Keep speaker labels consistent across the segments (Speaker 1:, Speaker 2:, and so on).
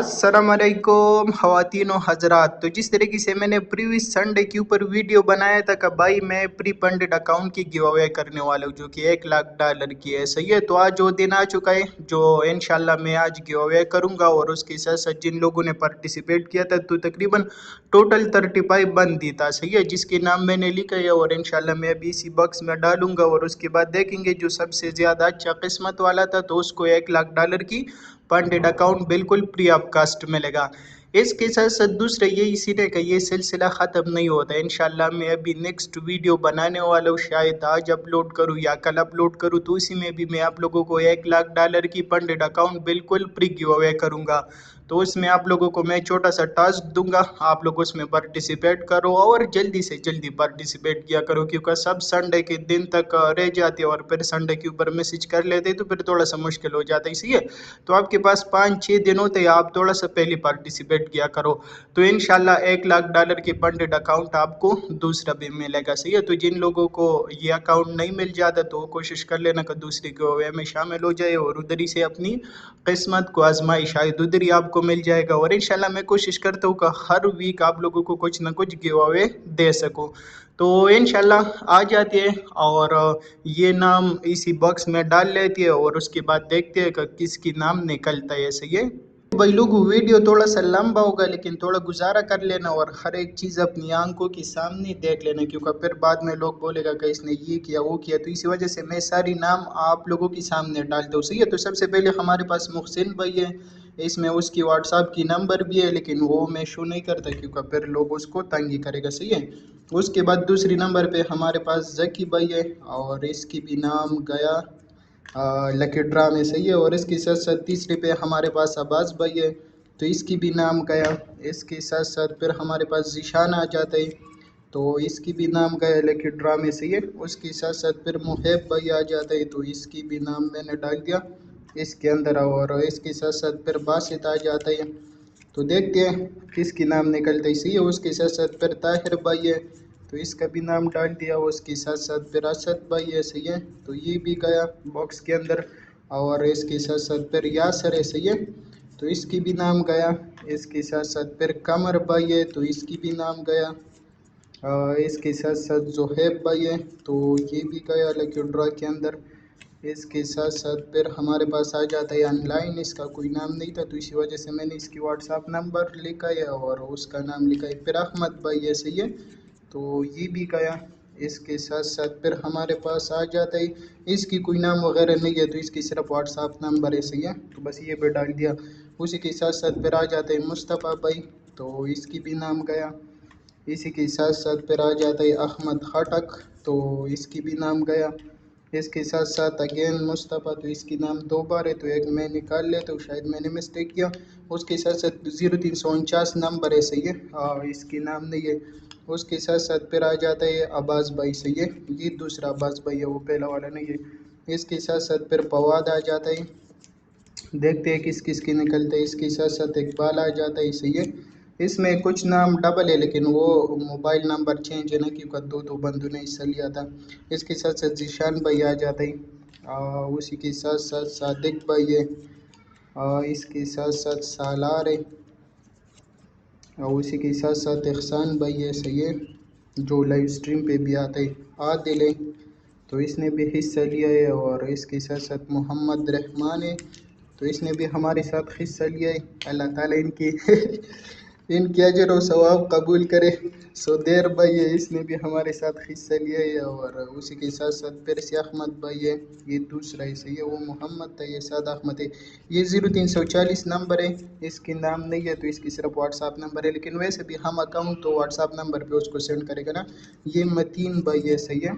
Speaker 1: अस्सलाम वालेकुम ख़वातीन व हज़रात। तो जिस तरीके से मैंने प्रीवियस संडे के ऊपर वीडियो बनाया था कि भाई मैं प्री फंडेड अकाउंट की गिव अवे करने वाला हूँ जो कि $1 लाख की है, सही है। तो आज वो दिन आ चुका है जो इंशाल्लाह मैं आज गिव अवे करूँगा। और उसके साथ साथ जिन लोगों ने पार्टिसिपेट किया था तो तकरीबन टोटल 35 बंदी था, सही है, जिसके नाम मैंने लिखा है। और इंशाल्लाह मैं अभी इसी बॉक्स में डालूंगा और उसके बाद देखेंगे जो सबसे ज़्यादा अच्छा किस्मत वाला था तो उसको $1 लाख की फंडेड अकाउंट बिल्कुल फ्री ऑफ कास्ट मिलेगा। इसके साथ साथ दूसरा ये इसीलिए कि ये सिलसिला ख़त्म नहीं होता। इंशाल्लाह मैं अभी नेक्स्ट वीडियो बनाने वाला हूँ, शायद आज अपलोड करूँ या कल अपलोड करूँ, तो उसी में भी मैं आप लोगों को $1 लाख की फंडेड अकाउंट बिल्कुल फ्री गिव अवे करूँगा। तो उसमें आप लोगों को मैं छोटा सा टास्क दूंगा, आप लोग उसमें पार्टिसिपेट करो और जल्दी से जल्दी पार्टिसिपेट किया करो, क्योंकि सब संडे के दिन तक रह जाते और फिर संडे के ऊपर मैसेज कर लेते तो फिर थोड़ा सा मुश्किल हो जाता है। इसलिए तो आपके पास 5-6 दिन होते हैं, आप थोड़ा सा पहले पार्टिसिपेट किया करो। तो इंशाल्लाह $1 लाख की फंडेड अकाउंट आपको दूसरा भी मिलेगा, सही है। तो जिन लोगों को ये अकाउंट नहीं मिल जाता तो कोशिश कर लेना कि दूसरी गिव में शामिल हो जाए और उधर ही से अपनी किस्मत को आजमाई, शायद उधर ही आपको मिल जाएगा। और इंशाल्लाह मैं कोशिश करता हूँ कि हर वीक आप लोगों को कुछ ना कुछ गिव अवे दे सकूँ। तो इंशाल्लाह आ जाती है और ये नाम इसी बॉक्स में डाल लेती है और उसके बाद देखते हैं कि किसकी नाम निकलता है, सही है। भाई लोग वीडियो थोड़ा सा लंबा होगा लेकिन थोड़ा गुजारा कर लेना और हर एक चीज़ अपनी आंखों के सामने देख लेना, क्योंकि फिर बाद में लोग बोलेगा कि इसने ये किया वो किया। तो इसी वजह से मैं सारी नाम आप लोगों के सामने डालता हूँ, सही है। तो सबसे पहले हमारे पास मुहसिन भाई है, इसमें उसकी व्हाट्सएप की नंबर भी है लेकिन वो मैं शो नहीं करता क्योंकि फिर लोग उसको तंग ही करेगा, सही है। उसके बाद दूसरी नंबर पे हमारे पास जकी भाई है और इसकी भी नाम गया लकी ड्रा में, सही है। और इसके साथ साथ तीसरे पे हमारे पास अब्बास भाई है तो इसकी भी नाम गया। इसके साथ साथ फिर हमारे पास जीशान आ जाता है तो इसकी भी नाम गया लकी ड्रा में, सही है। उसके साथ साथ फिर मुहैब भाई आ जाता है तो इसकी भी नाम मैंने डाल दिया इसके अंदर। और इसके साथ साथ फिर बासित आ जाता है तो देखते हैं किसकी नाम निकलता है, सही है। उसके साथ साथ फिर ताहिर भाई है तो इसका भी नाम डाल दिया। उसके साथ साथ फिर असद भाई है, सही है, तो ये भी गया बॉक्स के अंदर। और इसके साथ साथ फिर यासर है, सही है, तो इसकी भी नाम गया। इसके साथ साथ फिर कमर भाई है तो इसकी भी नाम गया। इसके साथ साथ जोहेब भाई है तो ये भी गया लकी ड्रा के अंदर। इसके साथ साथ फिर हमारे पास आ जाता है ऑनलाइन, इसका कोई नाम नहीं था तो इसी वजह से मैंने इसकी व्हाट्सएप नंबर लिखा है और उसका नाम लिखा है। फिर अहमद भाई है, सही है, तो ये भी गया। इसके साथ साथ फिर हमारे पास आ जाता है, इसकी कोई नाम वगैरह नहीं है तो इसकी सिर्फ व्हाट्सएप नंबर है, सही है, तो बस ये भी डाल दिया। उसी के साथ साथ फिर आ जाता है मुस्तफ़ा भाई तो इसकी भी नाम गया। इसी के साथ साथ फिर आ जाता है अहमद खटक तो इसकी भी नाम गया। इसके साथ साथ अगेन मुस्तफ़ा तो इसकी नाम 2 बार है तो एक मैं निकाल लेता हूँ, शायद मैंने मिस्टेक किया। उसके साथ साथ 0349 नंबर है, सही है, इसकी नाम नहीं है। उसके साथ साथ फिर आ जाता है अब्बास भाई, सही है, ये दूसरा अब्बास भाई है, वो पहला वाला नहीं है। इसके साथ साथ फिर फवाद आ जाता है, देखते हैं किस किस की निकलते हैं। इसके साथ साथ इकबाल आ जाता है, सही है। इसमें कुछ नाम डबल है लेकिन वो मोबाइल नंबर चेंज है ना, क्योंकि दो बंदों ने हिस्सा लिया था। इसके साथ साथ जीशान भाई आ जाता है, उसी के साथ साथ सादिक भाई है, इसके साथ साथ सालार है, और उसी के साथ साथ एहसान भाई है, सही है, जो लाइव स्ट्रीम पे भी आता है। आदिल है तो इसने भी हिस्सा लिया है। और इसके साथ साथ मोहम्मद रहमान है तो इसने भी हमारे साथ हिस्सा लिया है। अल्लाह ताला इनकी इनकी अजर और सवाब कबूल करे। सुदेर भाई है, इसने भी हमारे साथ हिस्सा लिया है। और उसी के साथ साथ फिर से अहमद भाई है, ये दूसरा ही, सही है, वो मोहम्मद था, ये साद अहमद है। ये 0340 नंबर है, इसके नाम नहीं है तो इसकी सिर्फ व्हाट्सएप नंबर है, लेकिन वैसे भी हम अकाउंट तो व्हाट्सएप नंबर पे उसको सेंड करेगा ना। ये मतीन भाई है, सही है।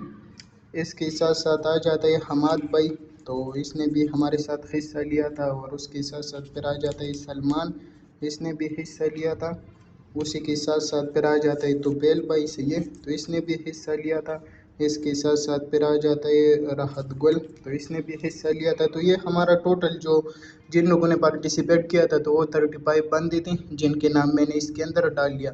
Speaker 1: इसके साथ साथ आ जाता है हमाद भाई तो इसने भी हमारे साथ हिस्सा लिया था। और उसके साथ साथ फिर आ जाता है सलमान, इसने भी हिस्सा लिया था। उसी के साथ साथ फिर आ जाता है तुबेल भाई, सही है, तो इसने भी हिस्सा लिया था। इसके साथ साथ फिर आ जाता है राहत गुल तो इसने भी हिस्सा लिया था। तो ये हमारा टोटल जो जिन लोगों ने पार्टिसिपेट किया था तो वो 35 बंदी थी जिनके नाम मैंने इसके अंदर डाल लिया।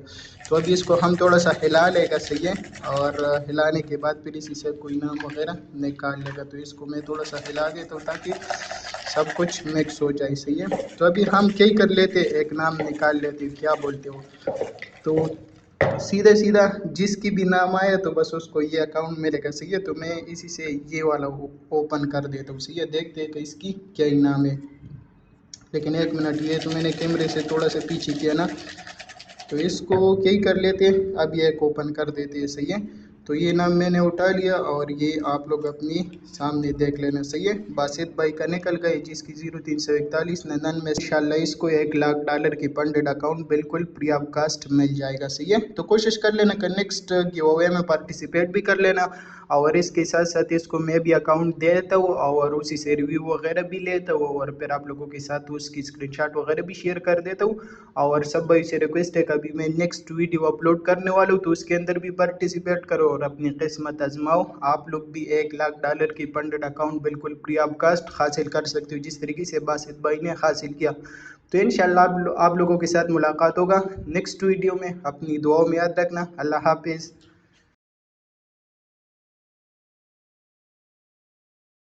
Speaker 1: तो अभी इसको हम थोड़ा सा हिला लेगा, सही है, और हिलाने के बाद फिर इसी से कोई नाम वगैरह निकाल लेगा। तो इसको मैं थोड़ा सा हिला देता हूँ ताकि सब कुछ मिक्स हो जाए, सही है। तो अभी हम क्या ही कर लेते, एक नाम निकाल लेते, क्या बोलते हो। तो सीधा सीधा जिसकी भी नाम आए तो बस उसको ये अकाउंट मिलेगा, सही है। तो मैं इसी से ये वाला ओपन कर देता हूँ, सही है। देखते हैं कि इसकी क्या ही नाम है। लेकिन एक मिनट, ये तो मैंने कैमरे से थोड़ा सा पीछे किया ना, तो इसको क्या ही कर लेते हैं, अब ये एक ओपन कर देते हैं, सही है। तो ये नाम मैंने उठा लिया और ये आप लोग अपनी सामने देख लेना, सही है। बासित भाई का निकल गए जिसकी 0341 में इंशाल्लाह इसको $1,00,000 की फंडेड अकाउंट बिल्कुल फ्री ऑफ कास्ट मिल जाएगा, सही है। तो कोशिश कर लेना कि नेक्स्ट गिव अवे में पार्टिसिपेट भी कर लेना, और इसके साथ साथ इसको मैं भी अकाउंट दे देता हूँ और उसी से रिव्यू वगैरह भी लेता हूँ, और फिर आप लोगों के साथ उसकी स्क्रीनशॉट वगैरह भी शेयर कर देता हूँ। और सब भाई से रिक्वेस्ट है, कभी मैं नेक्स्ट वीडियो अपलोड करने वाला हूँ तो उसके अंदर भी पार्टिसिपेट करो और अपनी किस्मत आजमाओ। आप लोग भी $1,00,000 की फंडेड अकाउंट बिल्कुल फ्री ऑफ कास्ट हासिल कर सकते हो, जिस तरीके से बासित भाई ने हासिल किया। तो इंशाल्लाह आप लोगों के साथ मुलाकात होगा नेक्स्ट वीडियो में। अपनी दुआओं में याद रखना। अल्लाह हाफिज़।